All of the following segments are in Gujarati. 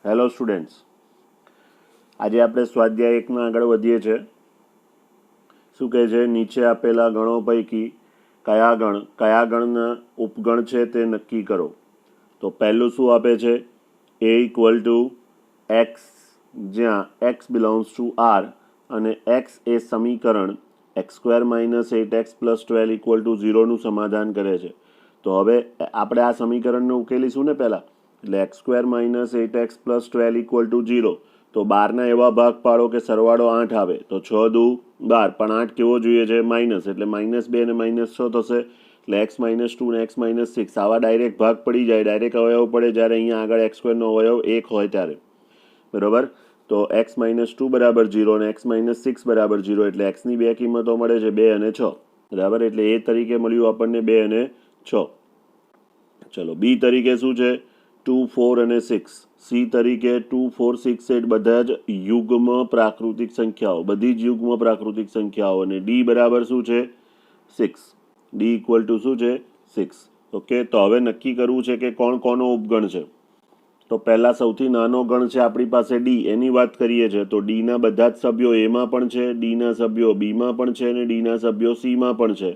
હેલો સ્ટુડન્ટ્સ, આજે આપણે સ્વાધ્યાય 1માં આગળ વધીએ છીએ. શું કહે છે? નીચે આપેલા ગણો પૈકી કયા ગણના ઉપગણ છે તે નક્કી કરો. તો પહેલું શું આપે છે? a ઇક્વલ ટુ એક્સ, જ્યાં એક્સ બિલોંગ્સ ટુ આર અને એક્સ એ સમીકરણ x² - 8x + 12 = 0નું સમાધાન કરે છે. તો હવે આપણે આ સમીકરણને ઉકેલીશું ને પહેલાં. એટલે x² - 8x + 12 = 0. તો 12ના એવા ભાગ પાડો કે સરવાળો 8 આવે. તો 6 દુ 12, પણ 8 કેવો જોઈએ છે? માઇનસ, એટલે -2 અને -6 થશે. એટલે x - 2 ને x - 6 આવા ડાયરેક્ટ ભાગ પડી જાય, ડાયરેક્ટ અવયવ પડે જ્યારે અહીંયા આગળ x² નો અવયવ 1 હોય ત્યારે. બરાબર? તો x - 2 = 0 અને x - 6 = 0. એટલે x ની બે કિંમતો મળે છે, 2 અને 6. બરાબર? એટલે એ તરીકે મળ્યું આપણને 2 અને 6. ચલો, બી તરીકે શું છે? 2, 4 અને 6. સી તરીકે 2, 4, 6, 8 બધા જ યુગ્મ પ્રાકૃતિક સંખ્યાઓ, બધી જ યુગ્મ પ્રાકૃતિક સંખ્યાઓ. અને ડી બરાબર શું છે? 6. ડી ઇક્વલ ટુ શું છે? 6. ઓકે, તો હવે નક્કી કરવું છે કે કોણ કોનો ઉપગણ છે. તો પહેલા સૌથી નાનો ગણ છે આપણી પાસે ડી, એની વાત કરીએ છીએ. તો ડીના બધા જ સભ્યો એમાં પણ છે, ડીના સભ્યો બીમાં પણ છે અને ડીના સભ્યો સીમાં પણ છે.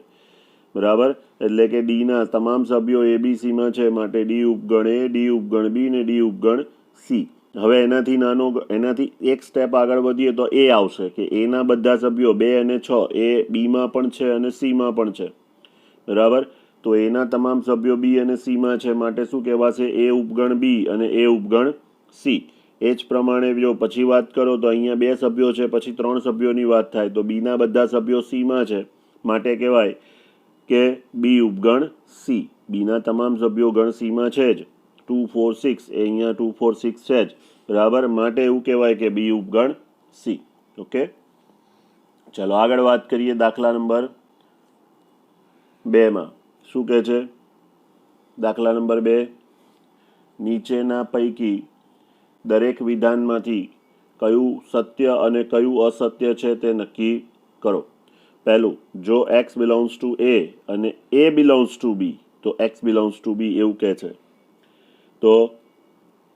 બરાબર? એટલે કે ડીના તમામ સભ્યો એબીસીમાં છે, માટે ડી ઉપગણ એ, ડી ઉપગણ બી ને ડી ઉપગણ સી. હવે એનાથી એક સ્ટેપ આગળ વધીએ તો એ આવશે કે એના બધા સભ્યો 2 અને 6 એ બીમાં પણ છે અને સીમાં પણ છે. બરાબર? તો એના તમામ સભ્યો બી અને સીમાં છે, માટે શું કહેવાશે? એ ઉપગણ બી અને એ ઉપગણ સી. એ જ પ્રમાણે જો પછી વાત કરો તો અહીંયા 2 સભ્યો છે, પછી 3 સભ્યોની વાત થાય તો બીના બધા સભ્યો સીમાં છે, માટે કહેવાય કે બી ઉપગણ સી. બીના તમામ સભ્યો ગણ સીમાં છે જ. 2, 4, 6 એ અહીંયા 2, 4, 6 છે જ. બરાબર? માટે એવું કહેવાય કે બી ઉપગણ સી. ઓકે, ચલો આગળ વાત કરીએ. દાખલા નંબર 2માં શું કહે છે? દાખલા નંબર 2, નીચેના પૈકી દરેક વિધાનમાંથી કયું સત્ય અને કયું અસત્ય છે તે નક્કી કરો. પહેલું, જો x બિલોંગ્સ ટુ a અને a બિલોંગ્સ ટુ b, તો x બિલોંગ્સ ટુ b એવું કહે છે. તો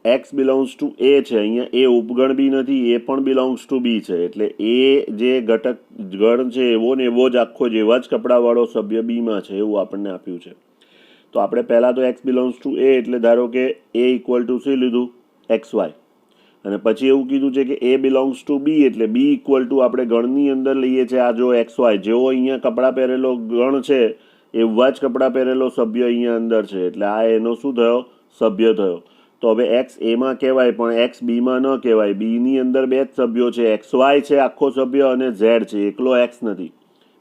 x બિલોંગ્સ ટુ a છે, અહીંયા એ ઉપગણ બી નથી, એ પણ બિલોંગ્સ ટુ b છે. એટલે એ જે ઘટક ગણ છે એવો ને એવો જ આખો જેવા જ કપડાવાળો સભ્ય બીમાં છે, એવું આપણને આપ્યું છે. તો આપણે પહેલાં તો x બિલોંગ્સ ટુ a એટલે ધારો કે a ઇક્વલ ટુ શું લીધું? xy. અને પછી એવું કીધું છે કે એ બિલોંગ્સ ટુ બી એટલે બી ઇક્વલ ટુ આપણે ગણની અંદર લઈએ છીએ આ જો XY, જેવો અહીંયા કપડાં પહેરેલો ગણ છે એવા જ કપડાં પહેરેલો સભ્ય અહીંયા અંદર છે. એટલે આ એનો શું થયો? સભ્ય થયો. તો હવે એક્સ એમાં કહેવાય પણ એક્સ બીમાં ન કહેવાય. બીની અંદર 2 જ સભ્યો છે, XY છે આખો સભ્ય અને Z છે, એકલો એક્સ નથી.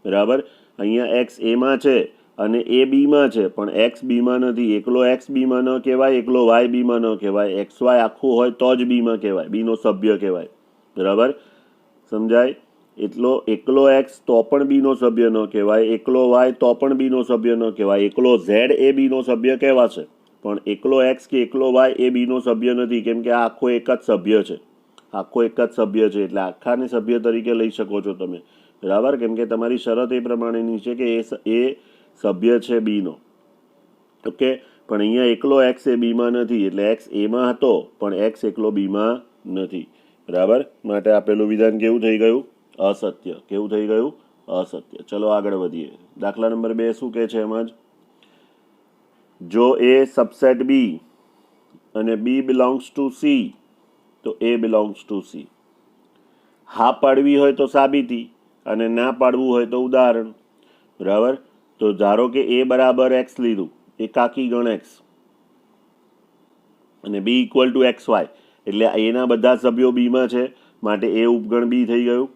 બરાબર? અહીંયા એક્સ એમાં છે અને એ બીમાં છે, પણ એક્સ બીમાં નથી. એકલો એક્સ બીમાં ન કહેવાય, એકલો વાય બીમાં ન કહેવાય. XY આખું હોય તો જ બીમાં કહેવાય, બીનો સભ્ય કહેવાય. બરાબર? સમજાય? એકલો એક્સ તો પણ બીનો સભ્ય ન કહેવાય, એકલો વાય તો પણ બીનો સભ્ય ન કહેવાય, એકલો ઝેડ એ બીનો સભ્ય કહેવાશે. પણ એકલો એક્સ કે એકલો વાય એ બીનો સભ્ય નથી, કેમ કે આ આખો એક જ સભ્ય છે. આખો એક જ સભ્ય છે, એટલે આખાને સભ્ય તરીકે લઈ શકો છો તમે. બરાબર? કેમ કે તમારી શરત એ પ્રમાણેની છે કે એ સભ્ય છે બીનો. ઓકે, પણ અહીંયા એકલો એક્સ એ બીમાં નથી, એટલે એક્સ એમાં હતો પણ એક્સ એકલો બીમાં નથી. બરાબર? માટે આપેલું વિધાન કેવું થઈ ગયું? અસત્ય. કેવું થઈ ગયું? અસત્ય. ચલો આગળ વધીએ. દાખલા નંબર 2 શું કહે છે? એમાં જ જો એ સબસેટ બી અને બી બિલોંગ્સ ટુ સી, તો એ બિલોંગ્સ ટુ સી. હા પાડવી હોય તો સાબિતી અને ના પાડવું હોય તો ઉદાહરણ. બરાબર? તો ધારો કે એ બરાબર એક્સ લીધું, એકાકી ગણ એક્સ, અને બી ઇક્વલ ટુ XY એટલે એના બધા સભ્યો બીમાં છે, માટે એ ઉપગણ બી થઈ ગયું.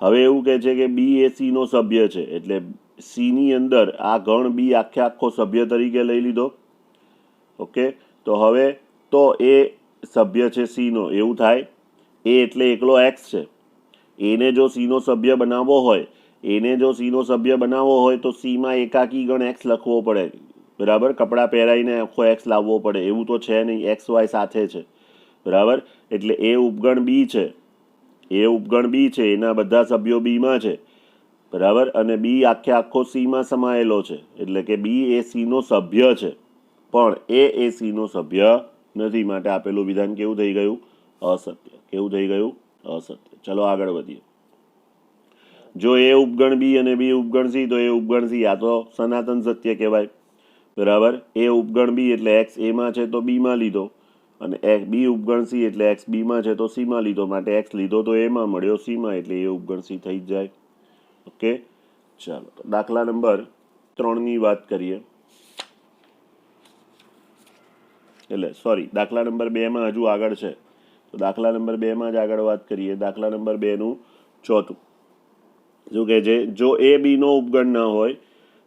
હવે એવું કહે છે કે બી એ સીનો સભ્ય છે, એટલે સીની અંદર આ ગણ બી આખો સભ્ય તરીકે લઈ લીધો. ઓકે, તો હવે તો એ સભ્ય છે સીનો, એવું થાય. એ એટલે એકલો એક્સ છે, એને જો સીનો સભ્ય બનાવવો હોય તો સીમાં એકાકી ગણ એક્સ લખવો પડે. બરાબર? કપડાં પહેરાઈને આખો એક્સ લાવવો પડે, એવું તો છે નહીં, XY સાથે છે. બરાબર? એટલે એ ઉપગણ બી છે, એના બધા સભ્યો બીમાં છે. બરાબર? અને બી આખો સીમાં સમાયેલો છે, એટલે કે બી એ સીનો સભ્ય છે, પણ એ સીનો સભ્ય નથી. માટે આપેલું વિધાન કેવું થઈ ગયું? અસત્ય. કેવું થઈ ગયું? અસત્ય. ચલો આગળ વધીએ. જો એ ઉપગણ બી અને બી ઉપગણ સી, તો એ ઉપગણ સી આ તો સનાતન સત્ય કહેવાય. બરાબર. એ ઉપગણ બી એટલે એક્સ એમાં છે તો બીમાં લીધો, અને બી ઉપગણ સી એટલે એક્સ બીમાં છે તો સીમાં લીધો, માટે એક્સ લીધો તો એમાં, મળ્યો સીમાં, એટલે એ ઉપગણ સી થઈ જ જાય. ઓકે, ચાલો દાખલા નંબર 3ની વાત કરીએ. એટલે સોરી, દાખલા નંબર 2માં હજુ આગળ છે, તો દાખલા નંબર 2માં જ આગળ વાત કરીએ. દાખલા નંબર 2નું ચોથું શું કહે છે? જો એ બી નો ઉપગણ ના હોય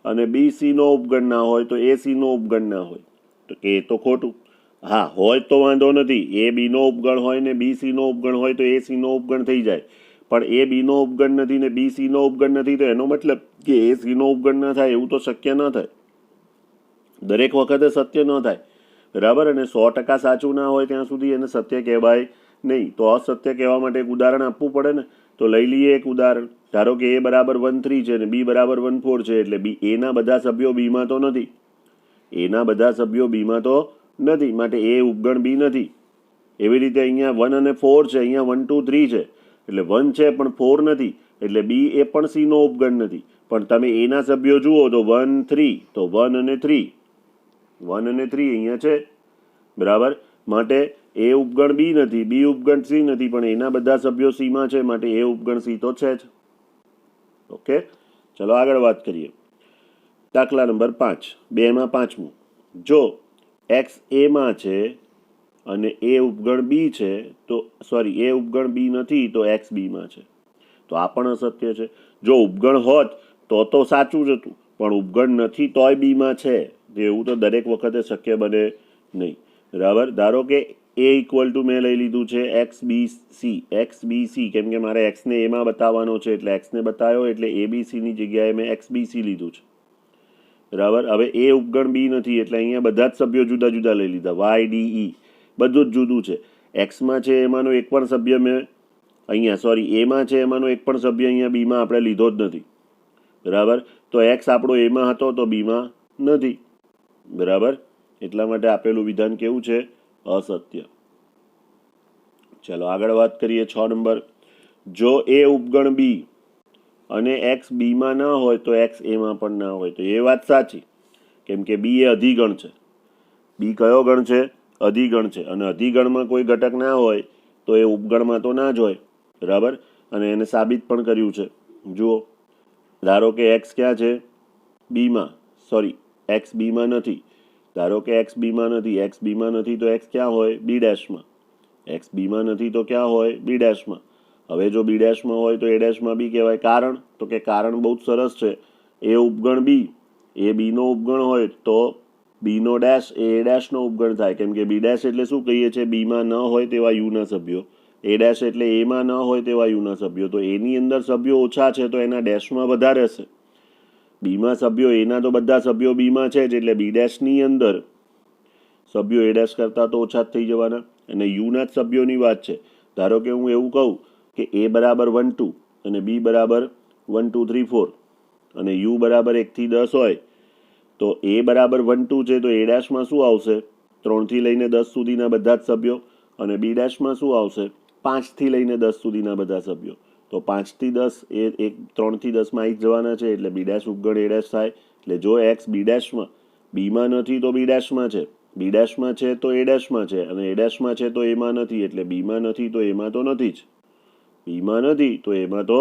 અને બી સી નો ઉપગણ ના હોય તો એ સી નો ઉપગણ ના હોય, તો કે તો ખોટું. હા, હોય તો વાંધો નથી. એ બી નો ઉપગણ હોય ને બી સી નો ઉપગણ હોય તો એ સી નો ઉપગણ થઈ જાય. પણ એ બી નો ઉપગણ નથી ને બી સી નો ઉપગણ નથી, તો એનો મતલબ કે એ સી નો ઉપગણ ના થાય એવું તો શક્ય ન થાય. દરેક વખતે સત્ય ન થાય. બરાબર. અને 100% સાચું ના હોય ત્યાં સુધી એને સત્ય કહેવાય નહીં. તો અસત્ય કહેવા માટે એક ઉદાહરણ આપવું પડે ને. તો લઈ લઈએ એક ઉદાહરણ. ધારો કે એ બરાબર 1,3 છે અને બી બરાબર 1,4 છે, એટલે બી એના બધા સભ્યો બીમાં તો નથી. એના બધા સભ્યો બીમાં તો નથી, માટે એ ઉપગણ બી નથી. એવી રીતે અહીંયા 1 અને 4 છે, અહીંયા 1, 2, 3 છે, એટલે 1 છે પણ 4 નથી, એટલે બી એ પણ સી નો ઉપગણ નથી. પણ તમે એના સભ્યો જુઓ તો 1, 3, તો 1 અને 3, 1 અને 3 અહીંયા છે. બરાબર. માટે એ ઉપગણ બી નથી, બી ઉપગણ સી નથી, પણ એના બધા સભ્યો સીમાં છે, માટે એ ઉપગણ સી તો છે જ. ઓકે, ચલો આગળ વાત કરીએ. દાખલા નંબર 5, 2માં પાંચમું. જો એક્સ એમાં છે અને એ ઉપગણ બી છે, તો સોરી એ ઉપગણ બી નથી તો એક્સ બીમાં છે, તો આ પણ અસત્ય છે. જો ઉપગણ હોત તો સાચું જ હતું, પણ ઉપગણ નથી તોય બીમાં છે, એવું તો દરેક વખતે શક્ય બને નહીં. બરાબર. ધારો કે એ ઇક્વલ ટુ મેં લઈ લીધું છે એક્સ બી સી, કેમ કે મારે એક્સને એમાં બતાવવાનો છે, એટલે એક્સને બતાવ્યો, એટલે એ બી સીની જગ્યાએ મેં એક્સ બી સી લીધું છે. બરાબર. હવે એ ઉપગણ બી નથી, એટલે અહીંયા બધા જ સભ્યો જુદા જુદા લઈ લીધા. વાય ડી ઈ બધું જ જુદું છે. એક્સમાં છે એમાંનો એક પણ સભ્ય મેં અહીંયા સોરી એમાં છે એમાંનો એક પણ સભ્ય અહીંયા બીમાં આપણે લીધો જ નથી. બરાબર. તો એક્સ આપણો એમાં હતો તો બીમાં નથી. બરાબર. એટલા માટે આપેલું વિધાન કેવું છે? અસત્ય. ચાલો આગળ વાત કરીએ. 6 નંબર. જો એ ઉપગણ બી અને એક્સ બીમાં ના હોય તો એક્સ એમાં પણ ના હોય, તો એ વાત સાચી, કેમ કે બી એ અધિગણ છે. બી કયો ગણ છે? અધિગણ છે. અને અધિગણમાં કોઈ ઘટક ના હોય તો એ ઉપગણમાં તો ના જ હોય. બરાબર. અને એને સાબિત પણ કર્યું છે. જુઓ, ધારો કે એક્સ ક્યાં છે? બીમાં. સોરી, એક્સ બીમાં નથી. ધારો કે એક્સ બીમાં નથી. એક્સ બીમાં નથી તો એક્સ ક્યાં હોય? બી ડેશમાં. એક્સ બીમાં નથી તો ક્યાં હોય? બી ડેશમાં. હવે જો બી ડેશમાં હોય તો એ ડેશમાં બી કહેવાય. કારણ? તો કે કારણ બહુ જ સરસ છે. એ ઉપગણ બી એ બીનો ઉપગણ હોય તો બીનો ડેશ એ ડેશનો ઉપગણ થાય, કેમ કે બી ડેશ એટલે શું કહીએ છીએ? બીમાં ન હોય તેવા યુના સભ્યો. એ ડેશ એટલે એમાં ન હોય તેવા યુના સભ્યો. તો એની અંદર સભ્યો ઓછા છે તો એના ડેશમાં વધારે હશે. બીમાં સભ્યો એના તો બધા સભ્યો બીમાં છે જ, એટલે બી ડેશની અંદર સભ્યો એ ડેશ કરતાં તો ઓછા જ થઈ જવાના. અને યુના જ સભ્યોની વાત છે. ધારો કે હું એવું કહું કે એ બરાબર 1, 2 અને બી બરાબર 1, 2, 3, 4 અને યુ બરાબર 1 થી 10 હોય, તો એ બરાબર 1, 2 છે તો એ ડેશમાં શું આવશે? 3 થી લઈને 10 સુધીના બધા જ સભ્યો. અને બી ડેશમાં શું આવશે? 5 થી લઈને 10 સુધીના બધા સભ્યો. તો 5 થી 10 એ 3 થી 10 માં આવી જવાના છે, એટલે બી ડેશ ઉપગણ એ ડેશ થાય. એટલે જો એક્સ બી ડેશમાં બીમાં નથી તો બી ડેશમાં છે, બી ડેશમાં છે તો એ ડેશમાં છે, અને એ ડેશમાં છે તો એમાં નથી, એટલે બીમાં નથી તો એમાં તો નથી જ. બીમાં નથી તો એમાં તો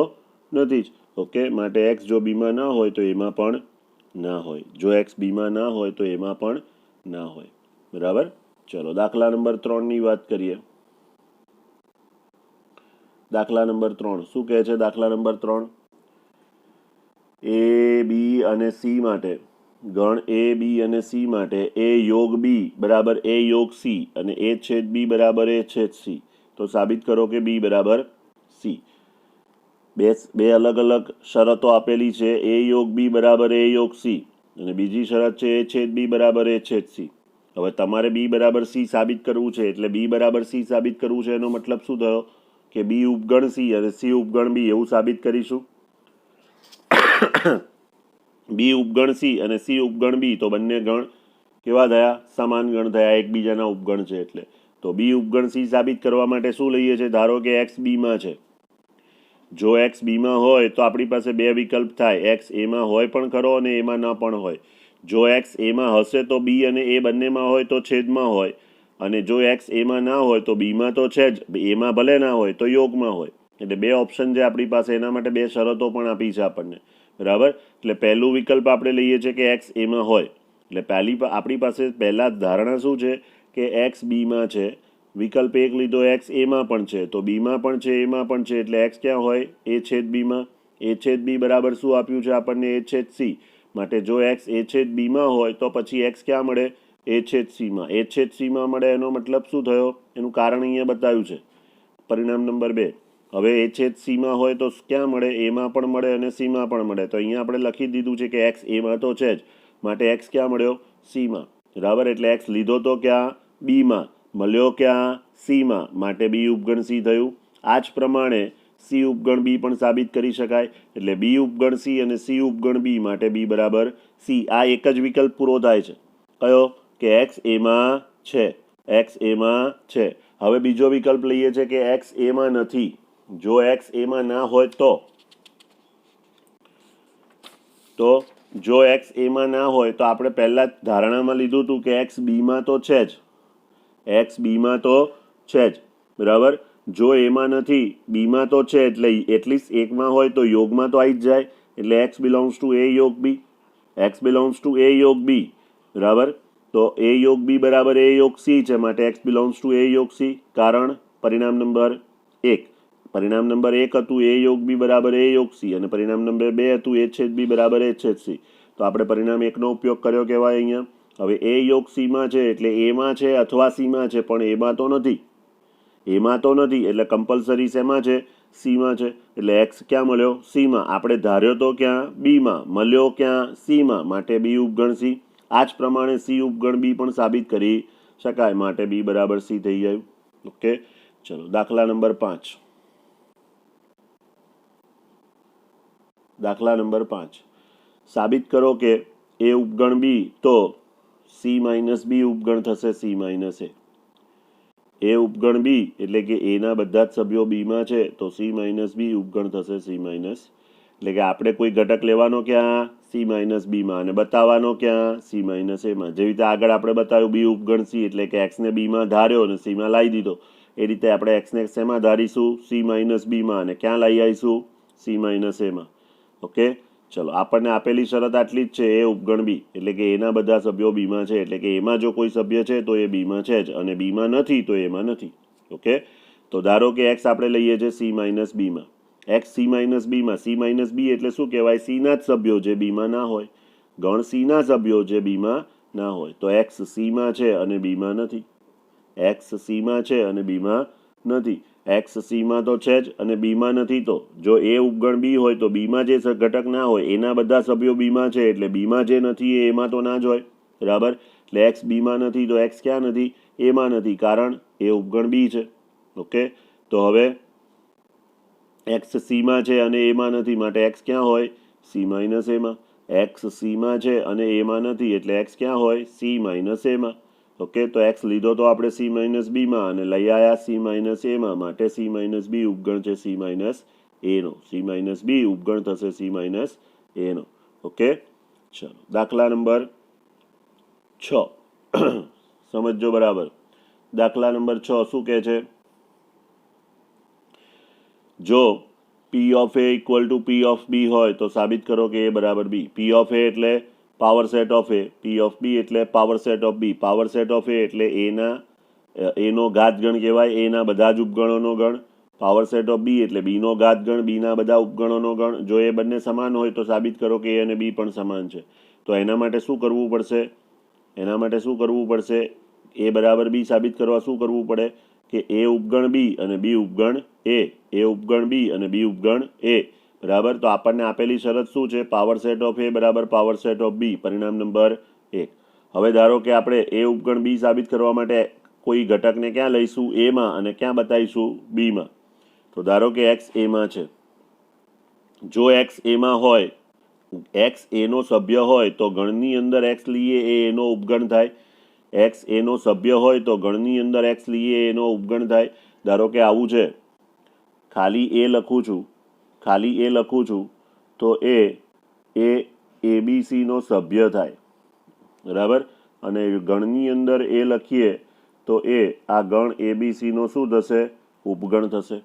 નથી જ. ઓકે, માટે એક્સ જો બીમાં ના હોય તો એમાં પણ ના હોય. જો એક્સ બીમાં ના હોય તો એમાં પણ ના હોય. બરાબર. ચલો દાખલા નંબર 3ની વાત કરીએ. દાખલા નંબર 3 શું કહે છે? દાખલા નંબર 3, એ બી અને સી માટે ગણ એ બી અને સી માટે એ યોગ બી બરાબર એ યોગ સી અને એ છેદ બી બરાબર એ છેદ સી. તો સાબિત કરો કે બી બરાબર સી. બે અલગ અલગ શરતો આપેલી છે. એ યોગ બી બરાબર એ યોગ સી અને બીજી શરત છે એ છેદ બી બરાબર એ છેદ સી. હવે તમારે બી બરાબર સી સાબિત કરવું છે, એટલે બી બરાબર સી સાબિત કરવું છે એનો મતલબ શું થયો? કે બી ઉપગણ સી અને સી ઉપગણ બી, એવું સાબિત કરીશું. બી ઉપગણ સી અને સી ઉપગણ બી, તો બંને ગણ કેવા થયા? સમાન ગણ થયા, એકબીજાના ઉપગણ છે એટલે. તો બી ઉપગણ સી સાબિત કરવા માટે શું લઈએ છીએ? ધારો કે એક્સ બીમાં છે. જો એક્સ બીમાં હોય તો આપણી પાસે બે વિકલ્પ થાય, એક્સ એમાં હોય પણ ખરો અને એમાં ન પણ હોય. જો એક્સ એમાં હશે તો બી અને એ બંનેમાં હોય તો છેદમાં હોય, અને જો એક્સ એમાં ના હોય તો બીમાં તો છે જ, એમાં ભલે ના હોય તો યોગમાં હોય. એટલે બે ઓપ્શન છે આપણી પાસે. એના માટે બે શરતો પણ આપી છે આપણને, બરાબર. એટલે પહેલું વિકલ્પ આપણે લઈએ છીએ કે એક્સ એમાં હોય. એટલે આપણી પાસે પહેલા ધારણા શું છે કે એક્સ બીમાં છે. વિકલ્પ એક લીધો, એક્સ એમાં પણ છે, તો બીમાં પણ છે, એમાં પણ છે, એટલે એક્સ ક્યાં હોય? એ છેદ બીમાં. એ છેદ બી બરાબર શું આપ્યું છે આપણને? એ છેદ સી. માટે જો એક્સ એ છેદ બીમાં હોય તો પછી એક્સ ક્યાં મળે? એ છેદ સીમાં. એ છેદ સીમાં મળે એનો મતલબ શું થયો? એનું કારણ અહીંયા બતાવ્યું છે. પરિણામ નંબર 2. હવે એ છેદ સીમાં હોય તો ક્યાં મળે? એમાં પણ મળે અને સીમાં પણ મળે. તો અહીંયા આપણે લખી દીધું છે કે એક્સ એમાં તો છે જ, માટે એક્સ ક્યાં મળ્યો? સીમાં, બરાબર. એટલે એક્સ લીધો તો ક્યાં? બીમાં. મળ્યો ક્યાં? સીમાં. માટે બી ઉપગણ સી થયું. આ જ પ્રમાણે સી ઉપગણ બી પણ સાબિત કરી શકાય. એટલે બી ઉપગણ સી અને સી ઉપગણ બી, માટે બી બરાબર સી. આ એક જ વિકલ્પ પૂરો થાય છે. કયો? કે એક્સ એમાં છે. એક્સ એમાં છે. હવે બીજો વિકલ્પ લઈએ છે કે એક્સ એમાં નથી. જો એક્સ એમાં ના હોય તો જો એક્સ એમાં ના હોય તો આપણે પહેલા જ ધારણામાં લીધું હતું કે એક્સ બીમાં તો છે જ. એક્સ બીમાં તો છે જ, બરાબર. જો એમાં નથી, બીમાં તો છે, એટલે એટલીસ્ટ એકમાં હોય તો યોગમાં તો આવી જ જાય. એટલે એક્સ બિલોંગ્સ ટુ એ યોગ બી. એક્સ બિલોંગ્સ ટુ એ યોગ બી, બરાબર. તો એ યોગ બી બરાબર એ યોગ સી છે, માટે એક્સ બિલોંગ્સ ટુ એ યોગ સી. કારણ પરિણામ નંબર 1. પરિણામ નંબર 1 હતું એ યોગ બી બરાબર એ યોગ સી, અને પરિણામ નંબર 2 હતું એ છેદ બી બરાબર એ છેદ સી. તો આપણે પરિણામ 1નો ઉપયોગ કર્યો કહેવાય અહીંયા. હવે એ યોગ સીમાં છે એટલે એમાં છે અથવા સીમાં છે, પણ એમાં તો નથી. એમાં તો નથી એટલે કમ્પલસરી શેમાં છે? સીમાં છે. એટલે એક્સ ક્યાં મળ્યો? સીમાં. આપણે ધાર્યો તો ક્યાં? બીમાં. મળ્યો ક્યાં? સીમાં. માટે બી ઉપગણ સી. આ જ પ્રમાણે સી ઉપગણ બી પણ સાબિત કરી શકાય, માટે બી બરાબર સી થઈ જાય. ઓકે, ચલો દાખલા નંબર 5. દાખલા નંબર 5. સાબિત કરો કે એ ઉપગણ બી તો સી માઇનસ બી ઉપગણ થશે સી માઇનસ એ. એ ઉપગણ બી એટલે કે એના બધા જ સભ્યો બીમાં છે તો સી માઇનસ બી ઉપગણ થશે સી માઇનસ. એટલે કે આપણે કોઈ ઘટક લેવાનો ક્યાં? સી માઇનસ બીમાં, અને બતાવવાનો ક્યાં? સી માઇનસ એમાં. જેવી રીતે આગળ આપણે બતાવ્યું બી ઉપગણ સી એટલે કે એક્સને બીમાં ધાર્યો અને સીમાં લાવી દીધો. એ રીતે આપણે એક્સને શેમાં ધારીશું? સી માઇનસ બીમાં, અને ક્યાં લઈ આવીશું? સી માઇનસ એમાં. ઓકે, ચલો આપણને આપેલી શરત આટલી જ છે. એ ઉપગણ બી એટલે કે એના બધા સભ્યો બીમાં છે, એટલે કે એમાં જો કોઈ સભ્ય છે તો એ બીમાં છે જ, અને બીમાં નથી તો એમાં નથી. ઓકે, તો ધારો કે એક્સ આપણે લઈએ છીએ સી માઇનસ બીમાં. એક્સ સી માઇનસ બીમાં. સી માઇનસ બી એટલે શું કહેવાય? સીના જ સભ્યો જે બીમાં ના હોય. ગણ સીના સભ્યો જે બીમાં ના હોય. તો એક્સ સીમાં છે અને બીમાં નથી. એક્સ સીમાં છે અને બીમાં નથી. એક્સ સીમાં તો છે જ અને બીમાં નથી. તો જો એ ઉપગણ બી હોય તો બીમાં જે ઘટક ના હોય એના બધા સભ્યો બીમાં છે, એટલે બીમાં જે નથી એ એમાં તો ના જ હોય, બરાબર. એટલે એક્સ બીમાં નથી તો એક્સ ક્યાં નથી? એમાં નથી, કારણ એ ઉપગણ બી છે. ઓકે, તો હવે એક્સ સીમાં છે અને એમાં નથી, માટે એક્સ ક્યાં હોય? સી માઇનસ એમાં. એક્સ સીમાં છે અને એમાં નથી, એટલે એક્સ ક્યાં હોય? સી માઇનસ એમાં. ઓકે, તો એક્સ લીધો તો આપણે સી માઇનસ બીમાં અને લઈ આવ્યા સી માઇનસ એમાં, માટે સી માઇનસ બી ઉપગણ છે સી માઇનસ એનો. સી માઇનસ બી ઉપગણ થશે સી માઇનસ એનો. ઓકે, ચલો દાખલા નંબર 6 સમજો બરાબર. દાખલા નંબર 6 શું કહે છે? જો P of A equal to P of B હોય તો સાબિત કરો કે એ બરાબર બી. પી ઓફ એ એટલે power set of A, P of B એટલે power set of B. Power set of A એટલે એનો ઘાત ગણ કહેવાય, એના બધા જ ઉપગણોનો ગણ. પાવર સેટ ઓફ બી એટલે બીનો ઘાત ગણ, બીના બધા ઉપગણોનો ગણ. જો એ બંને સમાન હોય તો સાબિત કરો કે એ અને બી પણ સમાન છે. તો એના માટે શું કરવું પડશે? એ બરાબર બી સાબિત કરવા શું કરવું પડે? કે એ ઉપગણ બી અને બી ઉપગણ એ. એ ઉપગણ બી અને બી ઉપગણ એ, બરાબર. તો આપણને આપેલી શરત શું છે? પાવર સેટ ઓફ એ બરાબર પાવર સેટ ઓફ બી. પરિણામ નંબર 1. હવે ધારો કે આપણે એ ઉપગણ બી સાબિત કરવા માટે કોઈ ઘટકને ક્યાં લઈશું? એમાં, અને ક્યાં બતાવીશું? બીમાં. તો ધારો કે એક્સ એમાં છે. જો એક્સ એમાં હોય, એક્સ એનો સભ્ય હોય તો ગણની અંદર એક્સ લઈએ એ એનો ઉપગણ થાય. એક્સ એનો સભ્ય હોય તો ગણની અંદર એક્સ લઈએ એનો ઉપગણ થાય. ધારો કે આવું છે, ખાલી એ લખું છું તો એ એબીસીનો સભ્ય થાય, બરાબર. અને ગણની અંદર એ લખીએ તો આ ગણ એબીસીનો શું થશે? ઉપગણ થશે,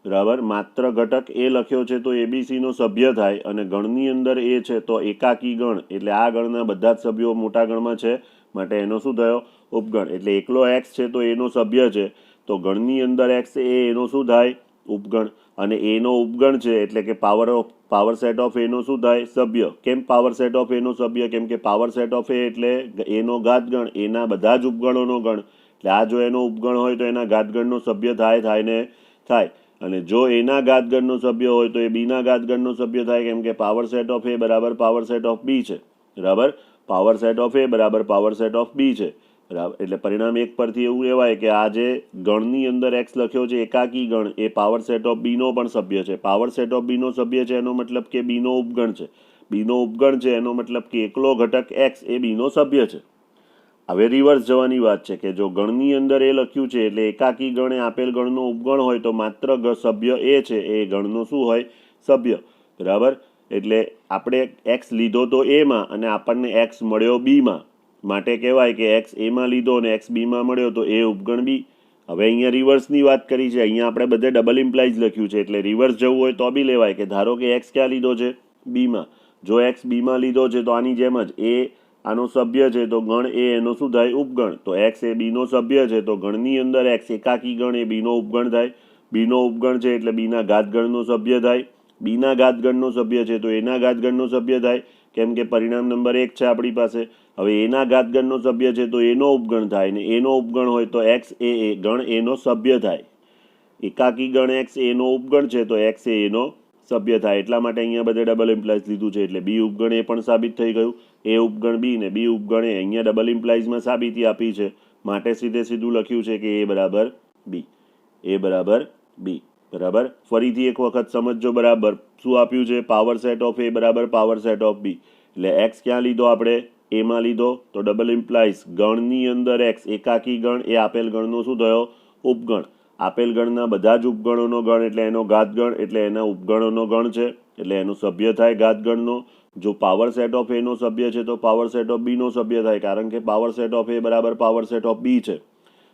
બરાબર. માત્ર ઘટક એ લખ્યો છે તો એબીસીનો સભ્ય થાય, અને ગણની અંદર એ છે તો એકાકી ગણ એટલે આ ગણના બધા જ સભ્યો મોટા ગણમાં છે માટે એનો શું થયો? ઉપગણ. એટલે એકલો એક્સ છે તો એનો સભ્ય છે, તો ગણની અંદર એક્સ એનો શું થાય? ઉપગણ. અને એનો ઉપગણ છે એટલે કે પાવર સેટ ઓફ એનો શું થાય? સભ્ય. કેમ પાવર સેટ ઓફ એનો સભ્ય? કેમ કે પાવર સેટ ઓફ એ એટલે એનો ઘાતગણ, એના બધા જ ઉપગણોનો ગણ. એટલે આ જો એનો ઉપગણ હોય તો એના ઘાતગણનો સભ્ય થાય. અને જો એના ઘાતગણનો સભ્ય હોય તો એ બીના ઘાતગણનો સભ્ય થાય, કેમ કે પાવર સેટ ઓફ એ બરાબર પાવર સેટ ઓફ બી છે, બરાબર. પાવર સેટ ઓફ એ બરાબર પાવર સેટ ઓફ બી છે, બરાબર. એટલે પરિણામ એક પરથી એવું કહેવાય કે આ જે ગણની અંદર એક્સ લખ્યો છે એકાકી ગણ એ પાવર સેટ ઓફ બીનો પણ સભ્ય છે. પાવર સેટ ઓફ બીનો સભ્ય છે એનો મતલબ કે બીનો ઉપગણ છે. બીનો ઉપગણ છે એનો મતલબ કે એકલો ઘટક એક્સ એ બીનો સભ્ય છે. હવે રિવર્સ જવાની વાત છે કે જો ગણની અંદર એ લખ્યું છે એટલે એકાકી ગણ એ આપેલ ગણનો ઉપગણ હોય તો માત્ર સભ્ય એ છે એ ગણનો શું હોય? સભ્ય, બરાબર. એટલે આપણે એક્સ લીધો તો એમાં અને આપણને એક્સ મળ્યો બીમાં, માટે કહેવાય કે એક્સ એમાં લીધો અને એક્સ બીમાં મળ્યો તો એ ઉપગણ બી. હવે અહીંયા રિવર્સની વાત કરી છે, અહીંયા આપણે બધે ડબલ ઇમ્પ્લાઇઝ લખ્યું છે એટલે રિવર્સ જવું હોય તો બી લેવાય કે ધારો કે એક્સ ક્યાં લીધો છે? બીમાં. જો એક્સ બીમાં લીધો છે તો આની જેમ જ આનો સભ્ય છે તો ગણ એનો શું થાય? ઉપગણ. તો એક્સ એ બીનો સભ્ય છે તો ગણની અંદર એક્સ એકાકી ગણ એ બીનો ઉપગણ થાય. બીનો ઉપગણ છે એટલે બીના ઘાતગણનો સભ્ય થાય. બીના ઘાતગણનો સભ્ય છે તો એના ઘાતગણનો સભ્ય થાય, કેમ કે પરિણામ નંબર 1 છે આપણી પાસે. હવે એના ઘાતગણનો સભ્ય છે તો એનો ઉપગણ થાય, ને એનો ઉપગણ હોય તો એક્સ એ ગણ એનો સભ્ય થાય. એકાકી ગણ એક્સ એનો ઉપગણ છે તો એક્સ એનો સભ્ય થાય. એટલા માટે અહીંયા બધે ડબલ ઇમ્પ્લાઇઝ લીધું છે એટલે બી ઉપગણ એ પણ સાબિત થઈ ગયું. એ ઉપગણ બી ને બી ઉપગણ એ અહીંયા ડબલ ઇમ્પ્લાઇઝમાં સાબિતી આપી છે, માટે સીધું લખ્યું છે કે એ બરાબર બી. એ બરાબર બી, બરાબર. ફરીથી એક વખત સમજજો બરાબર. શું આપ્યું છે? પાવર સેટ ઓફ એ બરાબર પાવર સેટ ઓફ બી. એટલે એક્સ ક્યાં લીધો આપણે? એમાં લીધો તો ડબલ ઇમ્પ્લાઇઝ ગણની અંદર એક્સ એકાકી ગણ એ આપેલ ગણનો શું થયો? ઉપગણ. આપેલ ગણના બધા જ ઉપગણોનો ગણ એટલે એનો ઘાતગણ એટલે એના ઉપગણોનો ગણ છે એટલે એનો સભ્ય થાય ઘાતગણનો. જો પાવર સેટ ઓફ એનો સભ્ય છે તો પાવર સેટ ઓફ બીનો સભ્ય થાય, કારણ કે પાવર સેટ ઓફ એ બરાબર પાવર સેટ ઓફ બી છે,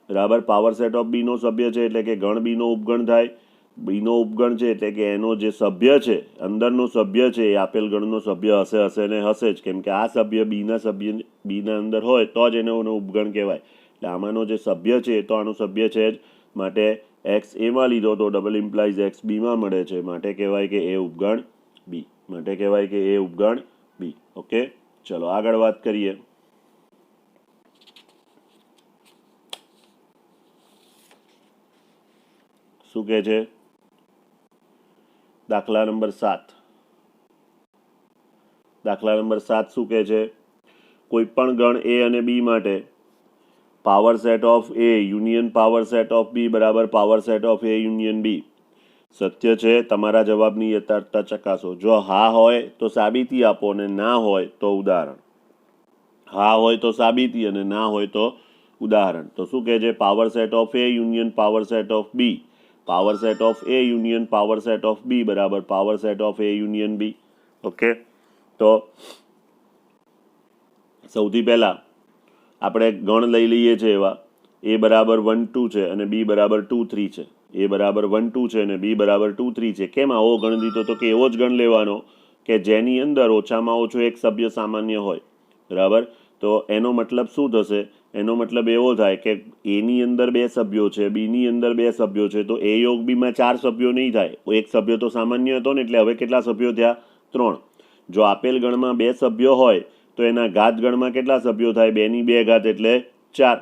બરાબર. પાવર સેટ ઓફ બીનો સભ્ય છે એટલે કે ગણ બીનો ઉપગણ થાય. બીનો ઉપગણ છે એટલે કે એનો જે સભ્ય છે, અંદરનો સભ્ય છે એ આપેલ ગણનો સભ્ય હશે ને હશે જ, કેમ કે આ સભ્ય બીના અંદર હોય તો જ એનો ઉપગણ કહેવાય. એટલે આમાંનો જે સભ્ય છે એ તો આનો સભ્ય છે જ, માટે એક્સ એમાં લીધો તો ડબલ ઇમ્પ્લાઇઝ એક્સ બીમાં મળે છે, માટે કહેવાય કે એ ઉપગણ બી. ઓકે, ચલો આગળ વાત કરીએ. શું કહે છે? દાખલા નંબર 7. દાખલા નંબર 7 શું કહે છે? કોઈ પણ ગણ એ અને બી માટે power set of A union power set of B બરાબર power set of A union B. સત્ય છે? તમારા જવાબની યથાર્થતા ચકાસો. જો હા હોય તો સાબિતી આપો અને ના હોય તો ઉદાહરણ. હા હોય તો સાબિતી અને ના હોય તો ઉદાહરણ. તો શું કહે છે? Power set of A union power set of B. Power set of A union power set of B બરાબર power set of A union B. Okay, તો સૌથી પહેલા આપણે ગણ લઈ લઈએ છીએ એવા એ બરાબર 1 2 છે અને બી બરાબર 2 3 છે. એ બરાબર 1 2 છે અને બી બરાબર 2 3 છે. કેમ આવો ગણ લીધો? તો કે એવો જ ગણ લેવાનો કે જેની અંદર ઓછામાં ઓછો એક સભ્ય સામાન્ય હોય, બરાબર. તો એનો મતલબ શું થશે? એનો મતલબ એવો થાય કે એની અંદર 2 સભ્યો છે, બીની અંદર 2 સભ્યો છે, તો એ યોગ બીમાં 4 સભ્યો નહીં થાય. એક સભ્ય તો સામાન્ય હતો ને, એટલે હવે કેટલા સભ્યો થયા? 3. જો આપેલ ગણમાં 2 સભ્યો હોય તો એના ઘાત ગણમાં કેટલા સભ્યો થાય? 2 ની 2 ઘાત એટલે 4.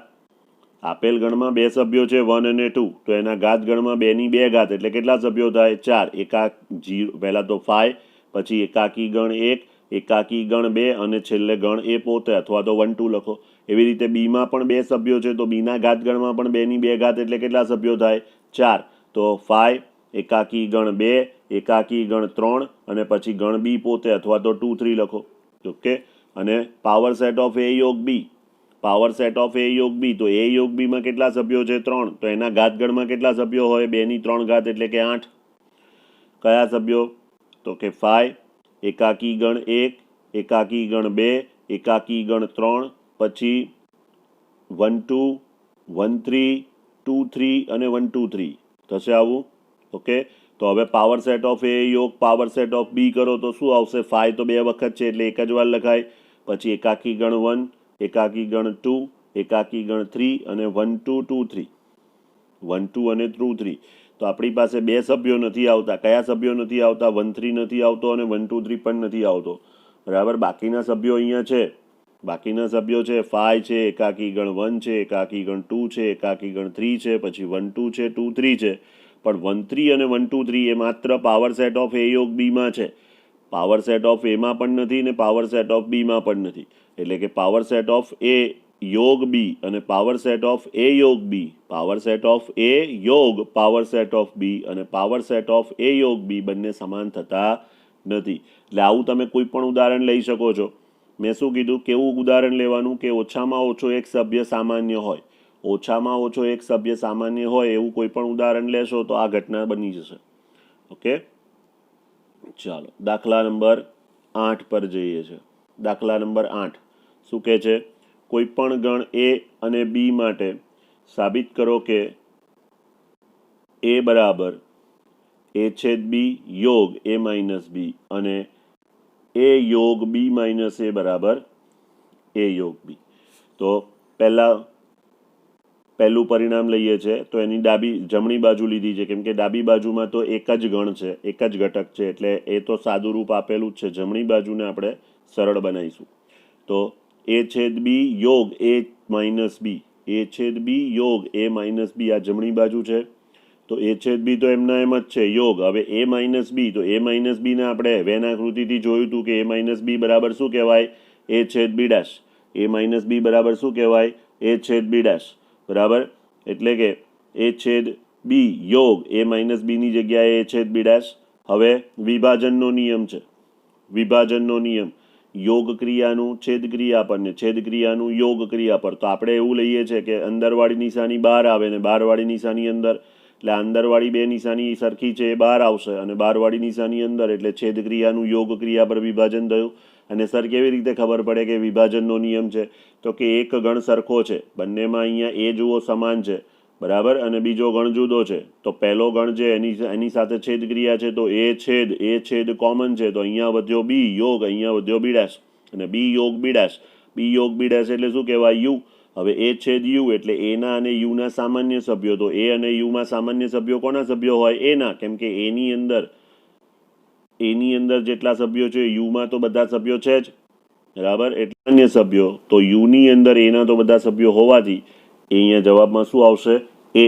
આપેલ ગણમાં 2 સભ્યો છે 1 અને 2, તો એના ઘાત ગણમાં 2 ની 2 ઘાત એટલે કેટલા સભ્યો થાય? 4. પહેલા તો 5, પછી એકાકી ગણ 1, એકાકી ગણ 2 અને છેલ્લે ગણ એ પોતે, અથવા તો 1 2 લખો. એવી રીતે બીમાં પણ 2 સભ્યો છે તો બીના ઘાત ગણમાં પણ 2 ની 2 ઘાત એટલે કેટલા સભ્યો થાય? 4. તો 5, એકાકી ગણ 2, એકાકી ગણ 3 અને પછી ગણ બી પોતે, અથવા તો 2 3 લખો. ઓકે, અને પાવર સેટ ઓફ એ યોગ બી. પાવર સેટ ઓફ એ યોગ બી, તો એ યોગ બીમાં કેટલા સભ્યો છે? 3. તો એના ઘાતગણમાં કેટલા સભ્યો હોય? 2 ની 3 ઘાત એટલે કે 8. કયા સભ્યો? તો કે 5, એકાકી ગણ 1, એકાકી ગણ 2, એકાકી ગણ 3, પછી 1 2, 1 3, 2 3 અને 1 2 3 થશે આવું. ઓકે, તો હવે પાવર સેટ ઓફ એ યોગ પાવર સેટ ઓફ બી કરો તો શું આવશે? 5 તો 2 વખત છે એટલે એક જ વાર લખાય. પછી એકાકી ગણ 1, એકાકી ગણ 2, એકાકી ગણ 3 અને 1 2 2 3, 1 2 અને 2 3. તો આપણી પાસે 2 સભ્યો નથી આવતા. કયા સભ્યો નથી આવતા? 1 3 નથી આવતો અને 1 2 3 પણ નથી આવતો. બરાબર, બાકીના સભ્યો અહીંયા છે. બાકીના સભ્યો છે 5 છે, એકાકી ગણ 1 છે, એકાકી ગણ 2 છે, એકાકી ગણ 3 છે, પછી 1 2 છે, 2 3 છે. પણ 1 3 અને 1 2 3 એ માત્ર પાવર સેટ ઓફ એ યોગ બીમાં છે. પાવર સેટ ઓફ એમાં પણ નથી ને પાવર સેટ ઓફ બીમાં પણ નથી. એટલે કે પાવર સેટ ઓફ એ યોગ બી અને પાવર સેટ ઓફ એ યોગ બી, પાવર સેટ ઓફ એ યોગ પાવર સેટ ઓફ બી અને પાવર સેટ ઓફ એ યોગ બી બંને સમાન થતા નથી. એટલે આવું તમે કોઈ પણ ઉદાહરણ લઈ શકો છો. મેં શું કીધું? કેવું ઉદાહરણ લેવાનું? કે ઓછામાં ઓછો એક સભ્ય સામાન્ય હોય. ઓછામાં ઓછો એક સભ્ય સામાન્ય હોય એવું કોઈ પણ ઉદાહરણ લેશો તો આ ઘટના બની જશે. ઓકે, ચાલો દાખલા નંબર 8 પર જઈએ છે. દાખલા નંબર 8 શું કહે છે? કોઈ પણ ગણ એ અને બી માટે સાબિત કરો કે એ બરાબર એ છેદ બી યોગ એ માઇનસ બી અને એ યોગ બી માઇનસ એ બરાબર એ યોગ બી. તો પહેલું પરિણામ લઈએ છે તો એની જમણી બાજુ લીધી છે, કેમ કે ડાબી બાજુમાં તો એક જ ગણ છે, એક જ ઘટક છે, એટલે એ તો સાદું રૂપ આપેલું જ છે. જમણી બાજુને આપણે સરળ બનાવીશું. તો એ છેદ બી યોગ એ માઇનસ બી, એ છેદ બી યોગ એ માઇનસ બી, આ જમણી બાજુ છે. તો એ છેદ બી તો એમના એમ જ છે યોગ. હવે એ માઇનસ બી, તો એ માઇનસ બીને આપણે વેન આકૃતિથી જોયું હતું કે એ માઇનસ બી બરાબર શું કહેવાય? એ છેદ બી ડેશ. એ માઇનસ બી બરાબર શું કહેવાય? એ છેદ બી ડેશ. બરાબર, એટલે કે એ છેદ બી યોગ એ માઇનસ બીની જગ્યાએ એ છેદ બી ડેશ. હવે વિભાજનનો નિયમ છે. વિભાજનનો નિયમ, યોગ ક્રિયાનું છેદ ક્રિયા પર ને છેદ ક્રિયાનું યોગ ક્રિયા પર. તો આપણે એવું લઈએ છીએ કે અંદરવાળી નિશાની બહાર આવે ને બહારવાળી નિશાની અંદર. એટલે અંદરવાળી બે નિશાની સરખી છે એ બહાર આવશે અને બહારવાળી નિશાની અંદર, એટલે છેદ ક્રિયાનું યોગ ક્રિયા પર વિભાજન થયું. અને સર કેવી રીતે ખબર પડે કે વિભાજનનો નિયમ છે? તો કે એક ગણ સરખો છે, બંનેમાં અહીંયા એ જુઓ સમાન છે, બરાબર, અને બીજો ગણ જુદો છે. તો પહેલો ગણ છે એની સાથે છેદ ક્રિયા છે, તો એ છેદ કોમન છે, તો અહીંયા વધ્યો બી યોગ, અહીંયા વધ્યો બી ડેશ અને બી યોગ બી ડેશ. બી યોગ બી ડેશ એટલે શું કહેવાય? યુ. હવે એ છેદ યુ એટલે એના અને યુના સામાન્ય સભ્યો. તો એ અને યુમાં સામાન્ય સભ્યો કોના સભ્યો હોય? એના, કેમ કે એની અંદર જેટલા સભ્યો છે યુમાં તો બધા સભ્યો છે જ, બરાબર, એટલે અન્ય સભ્યો. તો યુની અંદર એના તો બધા સભ્યો હોવાથી એ અહીંયા જવાબમાં શું આવશે? એ.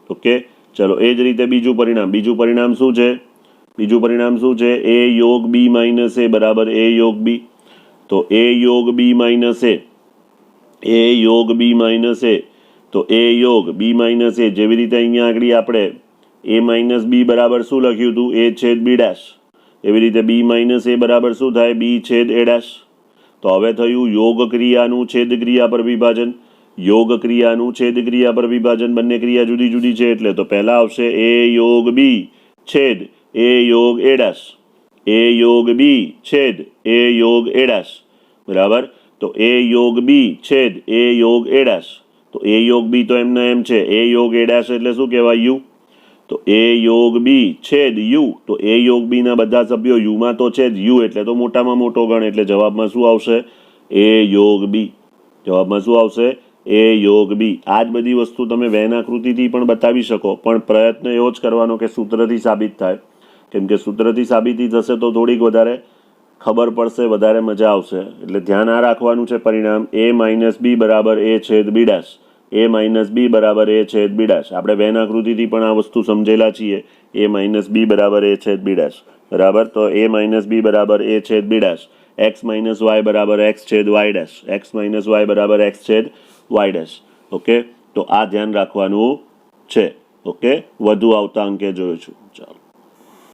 ઓકે, ચલો એ જ રીતે બીજું પરિણામ શું છે? બીજું પરિણામ શું છે? એ યોગ બી માઇનસ એ બરાબર એ યોગ બી. તો એ યોગ બી માઇનસ એ, એ યોગ બી માઇનસ એ, તો એ યોગ બી માઇનસ એ. જેવી રીતે અહીંયા આગળ આપણે એ માઇનસ બી બરાબર શું લખ્યું હતું? એ છેદ બી ડેશ. એવી રીતે બી માઇનસ એ બરાબર શું થાય? બી છેદ એ ડેશ. તો હવે થયું યોગ ક્રિયાનું છેદ ક્રિયા પર વિભાજન. યોગ ક્રિયાનું છેદ ક્રિયા પર વિભાજન, બંને ક્રિયા જુદી જુદી છે એટલે. તો પહેલા આવશે એ યોગ બી છેદ એ યોગ એ ડેશ, એ યોગ બી છેદ એ યોગ એ ડેશ, બરાબર. તો એ યોગ બી છેદ એ યોગ એ ડેશ. તો એ યોગ બી તો એમના એમ છે, એ યોગ એ ડેશ એટલે શું કહેવાય? યુ. તો એ યોગ બી છેદ યુ. તો એ યોગ બી ના બધા સભ્યો યુમાં તો છે જ, યુ એટલે તો મોટામાં મોટો ગણ, એટલે જવાબમાં શું આવશે? એ યોગ બી. જવાબમાં શું આવશે? એ યોગ બી. આ જ બધી વસ્તુ તમે વેન આકૃતિથી પણ બતાવી શકો, પણ પ્રયત્ન એવો જ કરવાનો કે સૂત્રથી સાબિત થાય. કેમ કે સૂત્રથી સાબિતી થશે તો થોડીક વધારે ખબર પડશે, વધારે મજા આવશે. એટલે ધ્યાન આ રાખવાનું છે પરિણામ એ માઇનસ બી બરાબર એ છેદ બી ડેશ. એ માઇનસ બી બરાબર એ છેદ બી ડેશ. આપણે વેન આકૃતિથી પણ આ વસ્તુ સમજેલા છીએ. એ માઇનસ બી બરાબર એ છેદ બી ડેશ, બરાબર. તો એ માઇનસ બી બરાબર એ છેદ B dash. X minus Y બરાબર એક્સ છેદ Y dash. X minus Y બરાબર એક્સ છેદ વાય ડેશ. ઓકે, તો આ ધ્યાન રાખવાનું છે. ઓકે, વધુ આવતા અંકે જોઈશું. ચાલો.